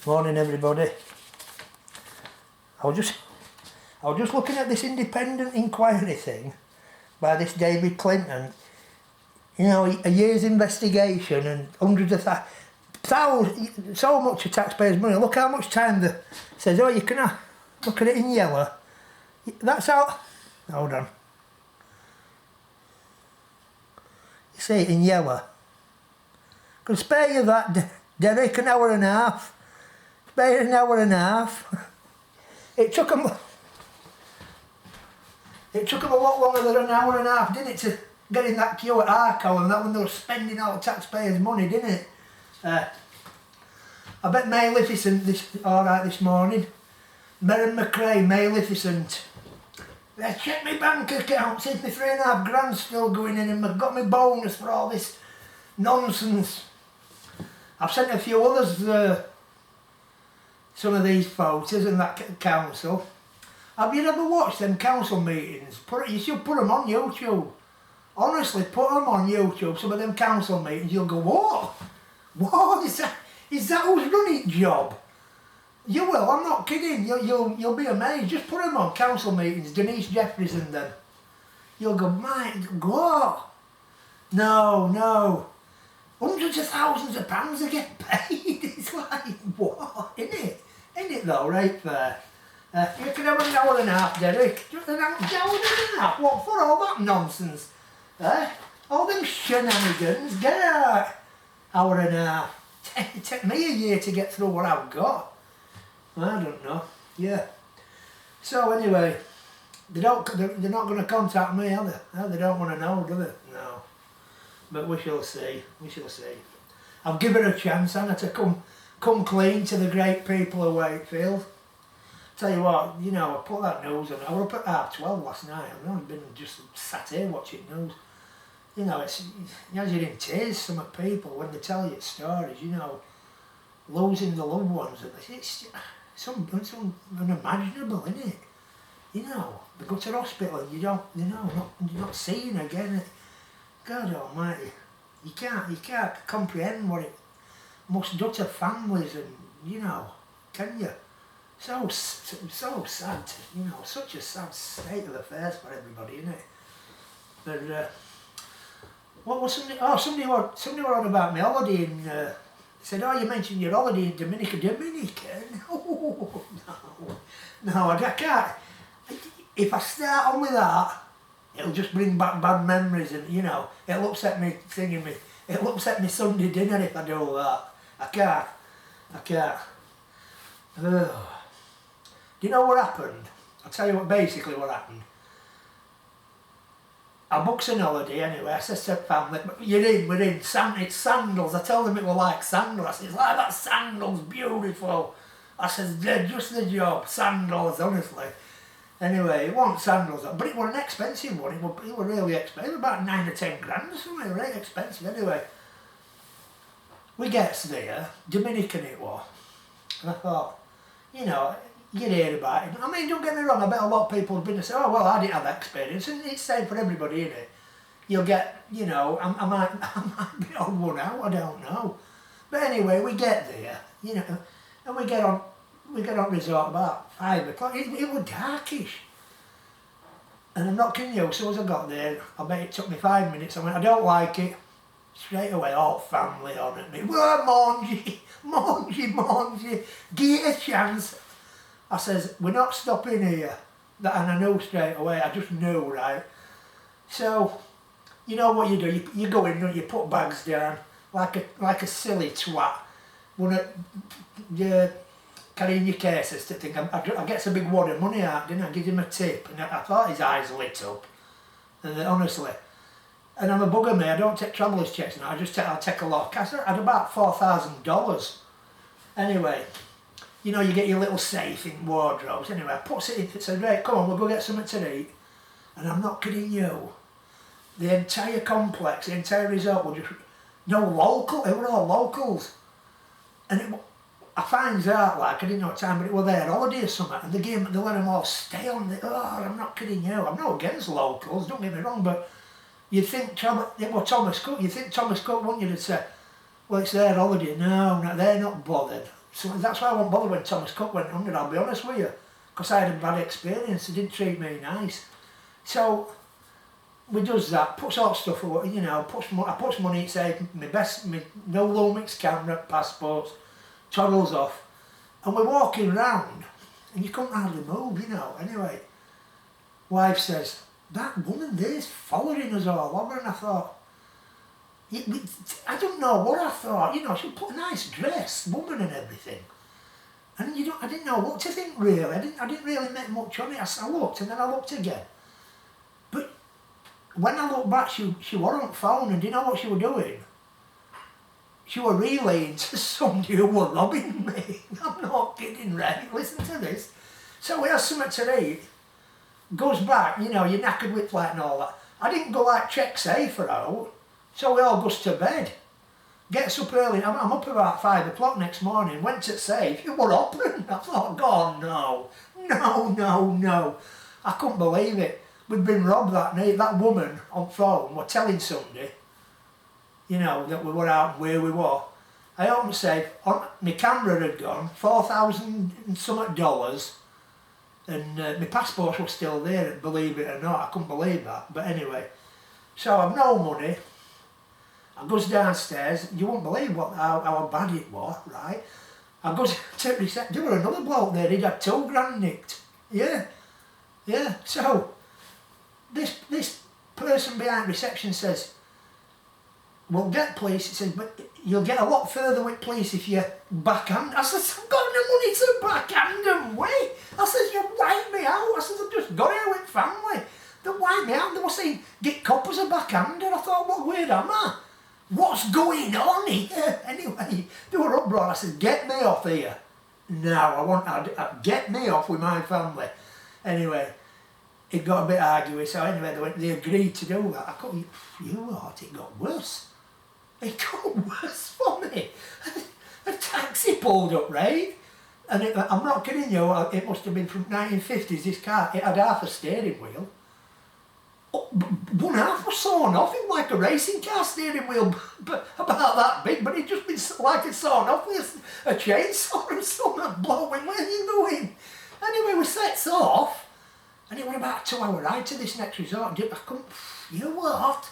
Morning, everybody. I was just looking at this independent inquiry thing by this David Clinton. You know, a year's investigation and hundreds of thousands, so much of taxpayers' money. Look how much time they says. Oh, you can look at it in yellow. That's how. Hold on. You see it in yellow. Can spare you that, Derek, an hour and a half. Spare you an hour and a half. It took them a lot longer than an hour and a half, didn't it, to get in that queue at Arco and that when they were spending all the taxpayers' money, didn't it? I bet Maleficent this morning. Merran McRae, Maleficent. Check my bank account, see if my £3.5 grand's still going in and I've got my bonus for all this nonsense. I've sent a few others some of these photos and that council. Have you ever watched them council meetings? You should put them on YouTube. Honestly, put them on YouTube, some of them council meetings. You'll go, what? What? Is that who's running job? You will, I'm not kidding. You'll be amazed. Just put them on council meetings, Denise Jeffery and them. You'll go, my God. No. Hundreds of thousands of pounds they get paid. It's like, what? Isn't it though, right there? You can have an hour and a half, Derek. Just an hour and a half. What for all that nonsense? All them shenanigans. Get out. Hour and a half. It took me a year to get through what I've got. I don't know. Yeah. So anyway, they're not going to contact me, are they? They don't want to know, do they? No. But we shall see. I've given her a chance, Anna, to come clean to the great people of Wakefield. Tell you what, you know, I put that news on. I was up at 12:30 last night. I've only been just sat here watching news. You know, it has you in tears, some of people, when they tell you stories, you know, losing the loved ones. It's unimaginable, isn't it? You know, they go to the hospital and you're not seeing again. God almighty, you can't comprehend what it must do to families and, you know, can you? So sad, you know, such a sad state of affairs for everybody, isn't it? But, what was somebody were on about my holiday and said, oh, you mentioned your holiday in Dominican. No, I can't. If I start on with that, it'll just bring back bad memories and, you know, it'll upset me it'll upset me Sunday dinner if I do that. I can't. Do you know what happened? I'll tell you what happened. I booked an holiday anyway. I said to the family, we're in, it's sandals. I told them it was like sandals. I said, it's like that sandals, beautiful. I said, they're just the job, sandals, honestly. Anyway, it wasn't sandals, but it was an expensive one. It was really expensive. It was about 9 or 10 grand or something, really expensive. Anyway, we gets there, Dominican it was. And I thought, you know, you'd hear about it. I mean, don't get me wrong, I bet a lot of people have been to say, oh, well, I didn't have that experience. And it's the same for everybody, isn't it? You'll get, you know, I might be on one out, I don't know. But anyway, we get there, you know, and we get on resort about 5 o'clock. It was darkish. And I'm not kidding you, as soon as I got there, I bet it took me 5 minutes. I went, I don't like it. Straight away, all family on at me. Well, Mongie, give it a chance. I says, we're not stopping here. And I knew straight away, I just knew, right? So, you know what you do, you go in and you put bags down, like a silly twat. Carrying your cases to think, I get a big wad of money out, didn't I? Give him a tip, and I thought his eyes lit up. And honestly, and I'm a bugger me, I don't take traveller's checks now, I'll take a lot of cash. I had about $4,000. Anyway, you know, you get your little safe in wardrobes. Anyway, I puts it in, it said, right, come on, we'll go get something to eat. And I'm not kidding you, the entire complex, the entire resort were just, it were all locals. And I finds out, like, I didn't know what time, but it was their holiday or something, and they let them all stay on. I'm not kidding you, I'm not against locals, don't get me wrong, but you'd think, Thomas Cook, wouldn't you, to say, well, it's their holiday. No, they're not bothered. So that's why I won't bother when Thomas Cook went under, I'll be honest with you. Because I had a bad experience, they didn't treat me nice. So, we does that, puts all stuff away, you know, I puts money, say, my no Lumix camera, passports, toddles off, and we're walking round, and you couldn't hardly move, you know. Anyway, wife says, that woman there's following us all over, and I thought, I don't know what I thought, you know, she put a nice dress, woman and everything. And I didn't know what to think really, I didn't really make much on it. I looked and then I looked again. But when I looked back, she wasn't on the phone, and do you know what she was doing? She was relaying to somebody who was robbing me. I'm not kidding, Ray, listen to this. So we have something to eat, goes back, you know, you're knackered with flight and all that. I didn't go like check safe her out. So we all goes to bed. Gets up early, I'm up about 5 o'clock next morning, went to safe, it was open. I thought, God, no. I couldn't believe it. We'd been robbed that night. That woman on phone was telling somebody, you know, that we were out and where we were. I opened the safe, my camera had gone, $4,000 and something dollars, and my passport was still there, believe it or not. I couldn't believe that, but anyway. So I've no money. I goes downstairs, you won't believe how bad it was, right? I goes to reception, there were another bloke there, he'd had $2,000 nicked. Yeah. So, this person behind reception says, we'll get police, he says, but you'll get a lot further with police if you backhand. I says, I've got no money to backhand them, wait. I says, you wipe me out. I says, I've just got here with family. They wiped me out, they were saying, get coppers a backhander. I thought, what weird am I? What's going on here? Anyway, they were uproar. I said, get me off here. No, get me off with my family. Anyway, it got a bit arguing, so anyway, they agreed to do that. I couldn't, you what, it got worse. It got worse for me. A taxi pulled up, right? And I'm not kidding you, it must have been from 1950s, this car. It had half a steering wheel. One half was sawn off, it was like a racing car steering wheel, but about that big, but it just been like it's sawn off with a chainsaw or something blowing. Where are you going? Anyway, we sets off, and it was about a 2-hour ride to this next resort. I couldn't, you know what?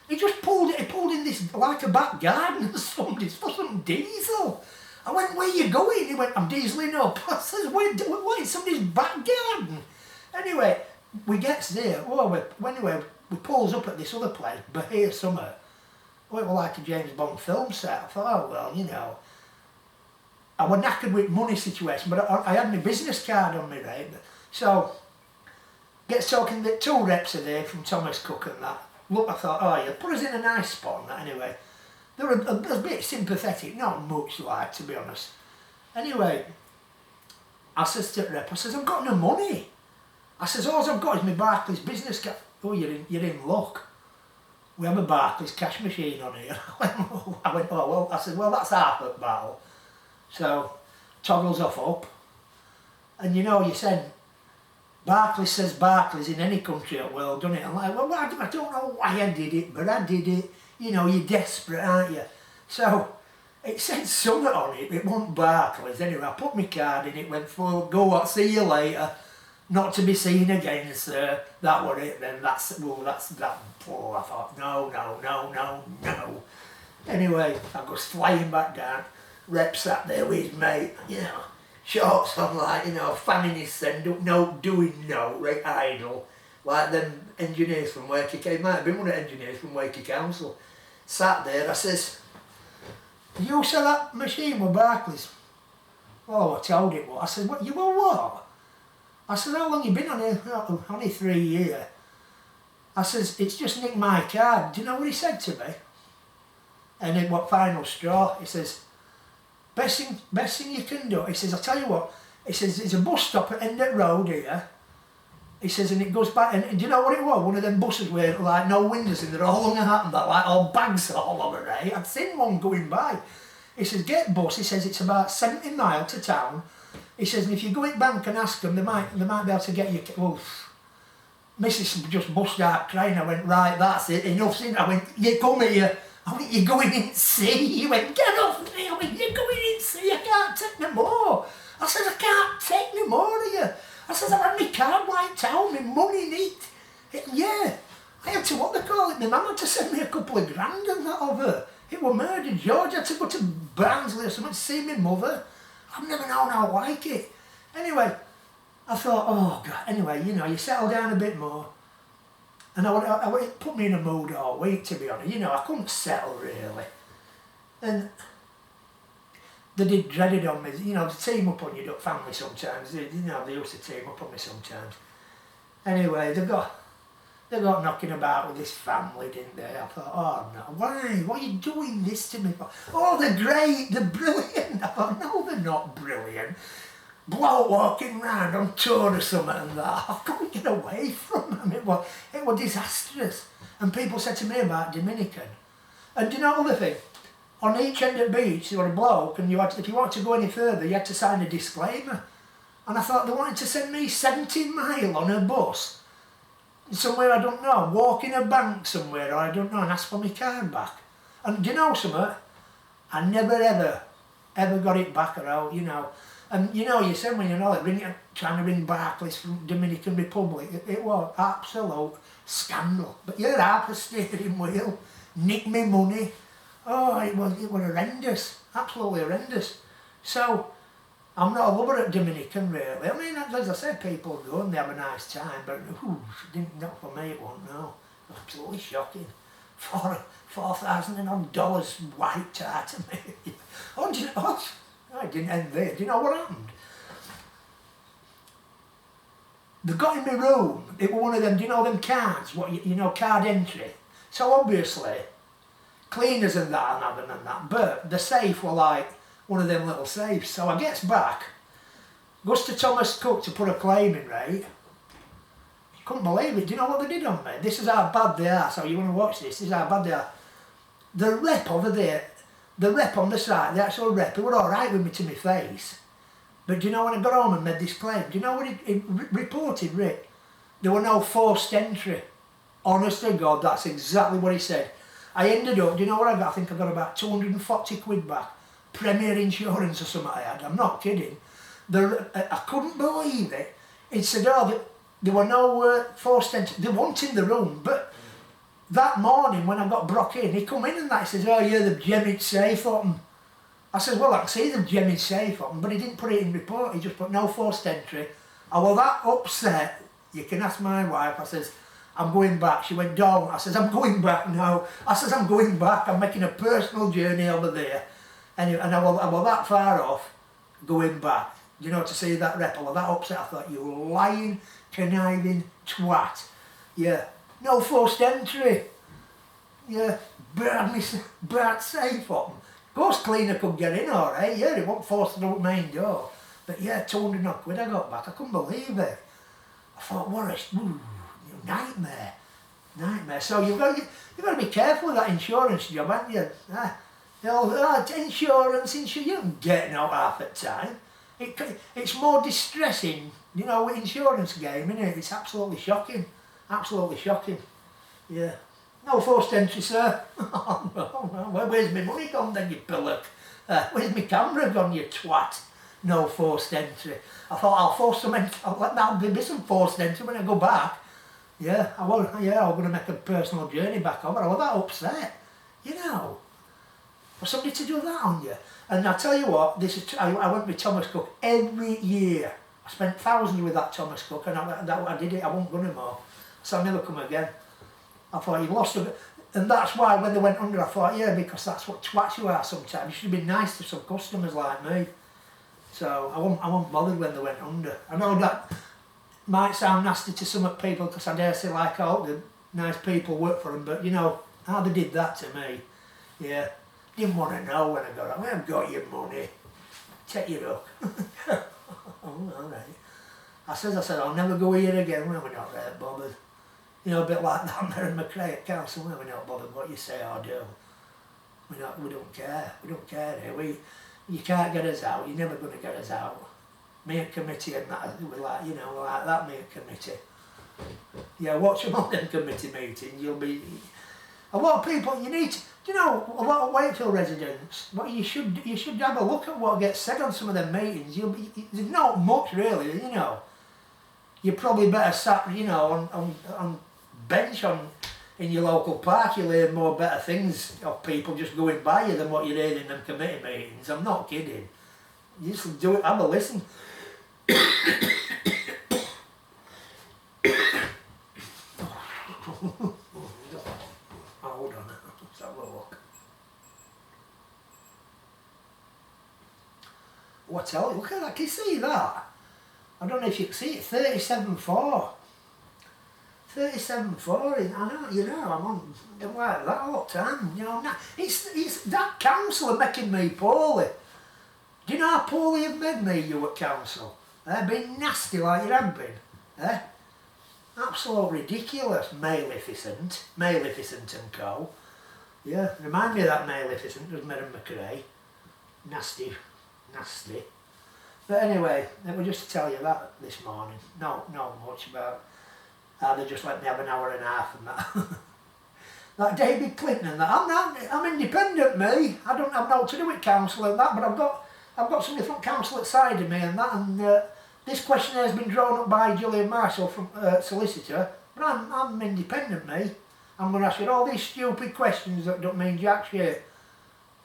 He pulled in this, like a back garden or something, for some diesel. I went, where you going? He went, I'm dieseling up. I says, what, in somebody's back garden? Anyway, we gets there, anyway, we pulls up at this other place, but here's something. Oh, it was like a James Bond film set. I thought, oh well, you know. I was knackered with money situation, but I had my business card on me, right? So, gets talking, that 2 reps are there from Thomas Cook and that. Look, I thought, oh yeah, put us in a nice spot and that anyway. They were a bit sympathetic, not much like, to be honest. Anyway, I says to the rep, I says, I've got no money. I says, all I've got is my Barclays business card. Oh, you're in luck. We have a Barclays cash machine on here. I went, oh, well, I said, well, that's half the battle. So, toggles off up. And you know, you said, Barclays says Barclays in any country at world, doesn't it? I'm like, well, I don't know why I did it, but I did it. You know, you're desperate, aren't you? So, it said something on it, it wasn't Barclays. Anyway, I put my card in, it went for, go, I'll see you later. Not to be seen again, sir. That was it then. That's that. Oh, I thought, no. Anyway, I goes flying back down. Rep sat there with his mate, you know, shorts on, like, you know, fanning his send up, right, idle. Like them engineers from Wakefield, might have been one of the engineers from Wakefield Council. Sat there, I says, you sell that machine with Barclays? Oh, I told it what. I said, what, you were what? I said, how long you been on here? Oh, only 3 years. I says, it's just nicked my card. Do you know what he said to me? And then what final straw? He says, best thing you can do. He says, I'll tell you what. He says, there's a bus stop at end of the road here. He says, and it goes back, and do you know what it was? One of them buses where like no windows and they're all hung out and that, like all bags all over there. I'd seen one going by. He says, get bus. He says, it's about 70 miles to town. He says, and if you go in bank and ask them, they might be able to get you. Well, Mrs. just bust out crying. I went, right, that's it, enough seen. I went, you come here. I went, you're going in sea. He went, get off me. I went, you're going in sea. I can't take my couple of grand and that of her. It were murder. George had to go to Barnsley or something to see my mother. I've never known how like it. Anyway, I thought, oh God. Anyway, you know, you settle down a bit more. And it put me in a mood all week, to be honest. You know, I couldn't settle really. And they did dread it on me. You know, they team up on your family sometimes. They used to team up on me sometimes. Anyway, they got knocking about with this family, didn't they? I thought, oh no, why? What are you doing this to me for? Oh, they're great, they're brilliant. I thought, no, they're not brilliant. Bloke walking round on tour or something and that. I couldn't get away from them. It was disastrous. And people said to me about Dominican. And do you know the other thing? On each end of the beach, there was a bloke, and if you wanted to go any further, you had to sign a disclaimer. And I thought they wanted to send me 70 miles on a bus, somewhere I don't know, walking a bank somewhere, or I don't know, and ask for my card back. And do you know something? I never ever got it back or out, you know. And you know, you said when you're not trying to ring Barclays from Dominican Republic, it was absolute scandal. But you're half a steering wheel, nick me money. Oh, it was horrendous, absolutely horrendous. So, I'm not a lover at Dominican really. I mean, as I said, people go and they have a nice time, but not for me, it won't, no. Absolutely shocking. $4,000 and odd dollars wiped out of me. I didn't end there. Do you know what happened? They got in my room. It was one of them, do you know them cards? You know, card entry. So obviously, cleaners and that and having and that, but the safe were like one of them little safes. So I gets back, goes to Thomas Cook to put a claim in, right? Couldn't believe it. Do you know what they did on me? This is how bad they are, so you want to watch this. This is how bad they are. The rep over there, the rep on the side, the actual rep, he was alright with me to my face. But do you know when I got home and made this claim, do you know what he reported, Rick? There were no forced entry. Honest to God, that's exactly what he said. I ended up, do you know what I got? I think I got about 240 quid back. Premier Insurance or something I had, I'm not kidding. I couldn't believe it. It said, oh, there were no forced entry. They weren't in the room, but that morning when I got brought in, he come in and that, he says, oh yeah, they've jemmied safe on them. I said, well, I can see they've jemmied safe on them, but he didn't put it in report, he just put no forced entry. I was that upset, you can ask my wife. I says, I'm going back. She went, don't. I says, I'm going back now. I says, I'm going back, I'm making a personal journey over there. And I was that far off going back, you know, to see that rep. I was that upset. I thought, you lying, conniving twat. Yeah, no forced entry. Yeah, bad safe on them. Ghost cleaner could get in alright, yeah, it wasn't forced through the main door. But yeah, 200 odd quid I got back. I couldn't believe it. I thought, what a nightmare. Nightmare. So you've got to be careful with that insurance job, haven't you? Insurance, you don't get no half the time. It's more distressing, you know, with insurance game, isn't it? It's absolutely shocking. Absolutely shocking. Yeah. No forced entry, sir. Oh, no. Where's my money gone then, you pillock? Where's my camera gone, you twat? No forced entry. I thought I'll force some entry. There'll be some forced entry when I go back. Yeah, I'm going to make a personal journey back over. I was that upset, you know. For somebody to do that on you. And I tell you what, I went with Thomas Cook every year. I spent thousands with that Thomas Cook, and I did it. I won't go no more. So I'll never come again. I thought, you've lost a bit. And that's why when they went under, I thought, yeah, because that's what twats you are sometimes. You should have been nice to some customers like me. So I wasn't bothered when they went under. I know that might sound nasty to some people, because I dare say, like, all the nice people work for them, but you know, how they did that to me, yeah. Didn't want to know when I got out. I've got your money. Take your hook. Oh, all right. I said, I'll never go here again. Well, we're not that bothered. You know, a bit like that Merran McRae at council. Well, we're not bothered what you say or do. We don't care. We don't care here. You can't get us out. You're never going to get us out. Me and committee and that, we're like, you know, like that me and committee. Yeah, watch them on them committee meetings. You'll be... A lot of people, you need to... Do you know, a lot of Wakefield residents, you should have a look at what gets said on some of them meetings. There's not much really, you know. You're probably better sat, you know, on bench in your local park, you'll hear more better things of people just going by you than what you're hearing in them committee meetings. I'm not kidding. You just do it, have a listen. Hold on, let's have a look. What tell you? Look at that, can you see that? I don't know if you can see it, 37.4. 37.4, I know, you know, I'm on like that all the time, you know. It's that council are making me poorly. Do you know how poorly you've made me, you at council? Been nasty like you have been. Absolutely ridiculous. Maleficent and co. Yeah, remind me of that Maleficent, was Merran McRae. Nasty. But anyway, it was just to tell you that this morning. Not much about how they just let me have an hour and a half and that. Like David Clinton and that. I'm independent, me. I don't have no to do with council and that, but I've got somebody from council outside of me and that, and this questionnaire has been drawn up by Gillian Marshall from solicitor, but I'm independent, me. I'm going to ask you all these stupid questions that don't mean jack shit.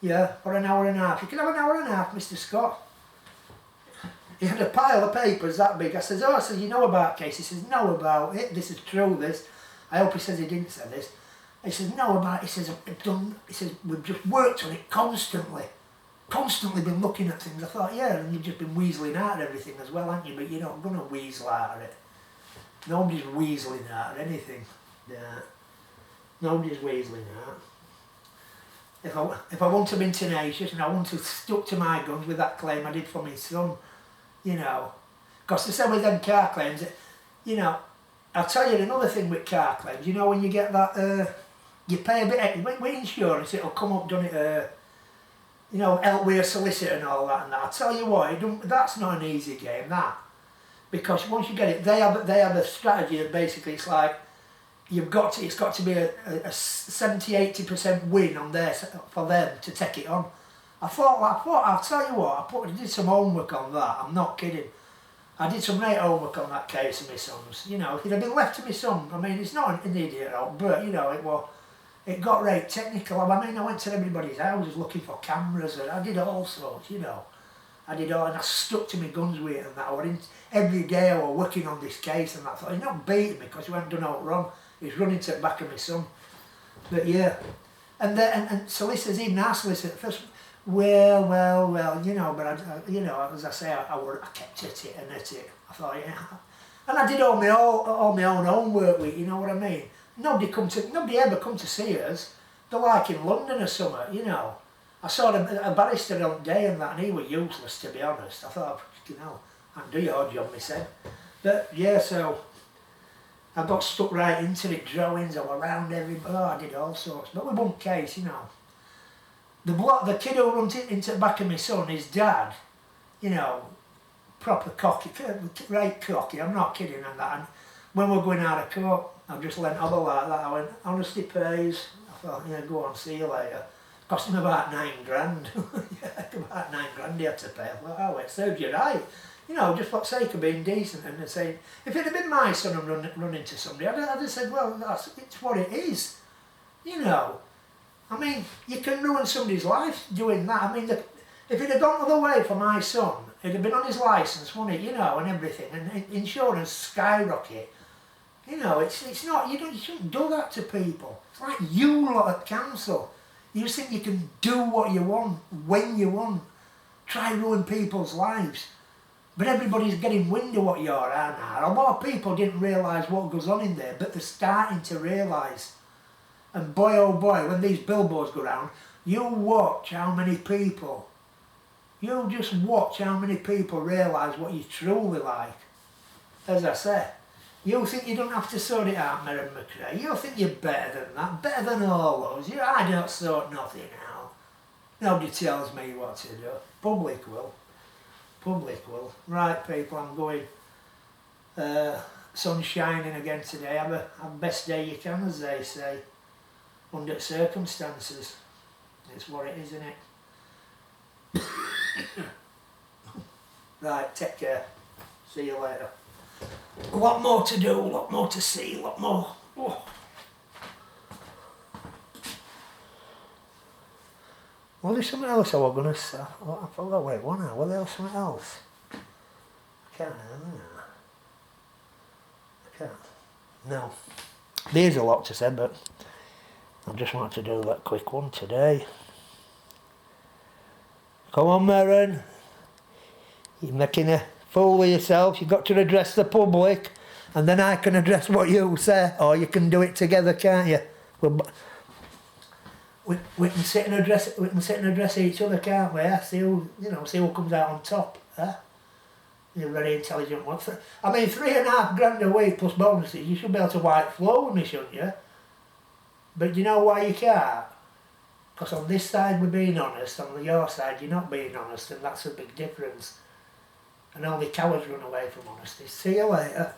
Yeah, for an hour and a half. You can have an hour and a half, Mr. Scott. He had a pile of papers that big. I says, oh, I says, you know about case? He says, know about it. This is true, this. I hope he says he didn't say this. He says, know about it. He says, he says, we've just worked on it constantly. Constantly been looking at things. I thought, yeah, and you've just been weaseling out of everything as well, haven't you? But you're not going to weasel out of it. Nobody's weaseling out of anything. Yeah. Nobody's weaseling out. If I want to be tenacious and I want to stuck to my guns with that claim I did for my son, you know, because they say with them car claims, you know, I'll tell you another thing with car claims, you know, when you get that, you pay a bit, with insurance, it'll come up, done it, you know, help with a solicitor and all that and that. I'll tell you what, that's not an easy game, that. Because once you get it, they have a strategy that basically it's like, it's got to be a 70-80% win on there for them to take it on. I thought, I'll tell you what, I did some homework on that, I'm not kidding. I did some great homework on that case of my son's. You know, if it had been left to my son, I mean, it's not an idiot, but, you know, it got right technical. I mean, I went to everybody's houses looking for cameras, and I did all sorts, you know. And I stuck to my guns with it and that. Every day I was working on this case and that. I thought, he's not beating me because you haven't done all wrong. He's running to the back of my son. But yeah. And solicitors, even our solicitor, first, well, you know, but you know, as I say, I kept at it and at it. I thought, yeah. And I did all my own homework with it, you know what I mean? Nobody ever come to see us. They're like in London or something, you know. I saw a barrister on day and that, and he was useless, to be honest. I thought, you know, I can do your job, he said. But yeah, so I got stuck right into it, drawings all around everybody. I did all sorts. But with one case, you know, the kid who runs into the back of my son, his dad, you know, proper cocky, right cocky, I'm not kidding on that. And when we're going out of court, I just went over like that. I went, honesty pays. I thought, yeah, go on, see you later. Cost him about $9 grand. Yeah, about $9 grand he had to pay. I thought, oh, it serves you right. You know, just for the sake of being decent and saying, if it had been my son and run into somebody, I'd have said, well, it's what it is. You know, I mean, you can ruin somebody's life doing that. I mean, if it had gone the other way for my son, it'd have been on his licence, wouldn't it? You know, and everything, and insurance skyrocket. You know, it's not, you shouldn't do that to people. It's like you lot at council. You just think you can do what you want, when you want. Try ruin people's lives. But everybody's getting wind of what you are now. A lot of people didn't realise what goes on in there, but they're starting to realise. And boy oh boy, when these billboards go round, you watch how many people, you just watch how many people realise what you're truly like. As I said, you think you don't have to sort it out, Merran McRae. You think you're better than that, better than all those. I don't sort nothing out. Nobody tells me what to do. Public will. Public will. Right, people, I'm going. Sun's shining again today. Have a best day you can, as they say. Under circumstances. It's what it is, isn't it? Right, take care. See you later. A lot more to do, a lot more to see, a lot more. Oh. Well, there's something else I was going to say. I forgot where it was now. Was there something else? I can't remember now. I can't. No. There's a lot to say, but I just wanted to do that quick one today. Come on, Merran. You're making a fool of yourself. You've got to address the public, and then I can address what you say, or you can do it together, can't you? We can sit and address each other, can't we? See who comes out on top. You're a very intelligent one. I mean, $3,500 a week plus bonuses. You should be able to wipe floor with me, shouldn't you? But you know why you can't? Because on this side we're being honest, on your side you're not being honest, and that's a big difference. And only cowards run away from honesty. See you later.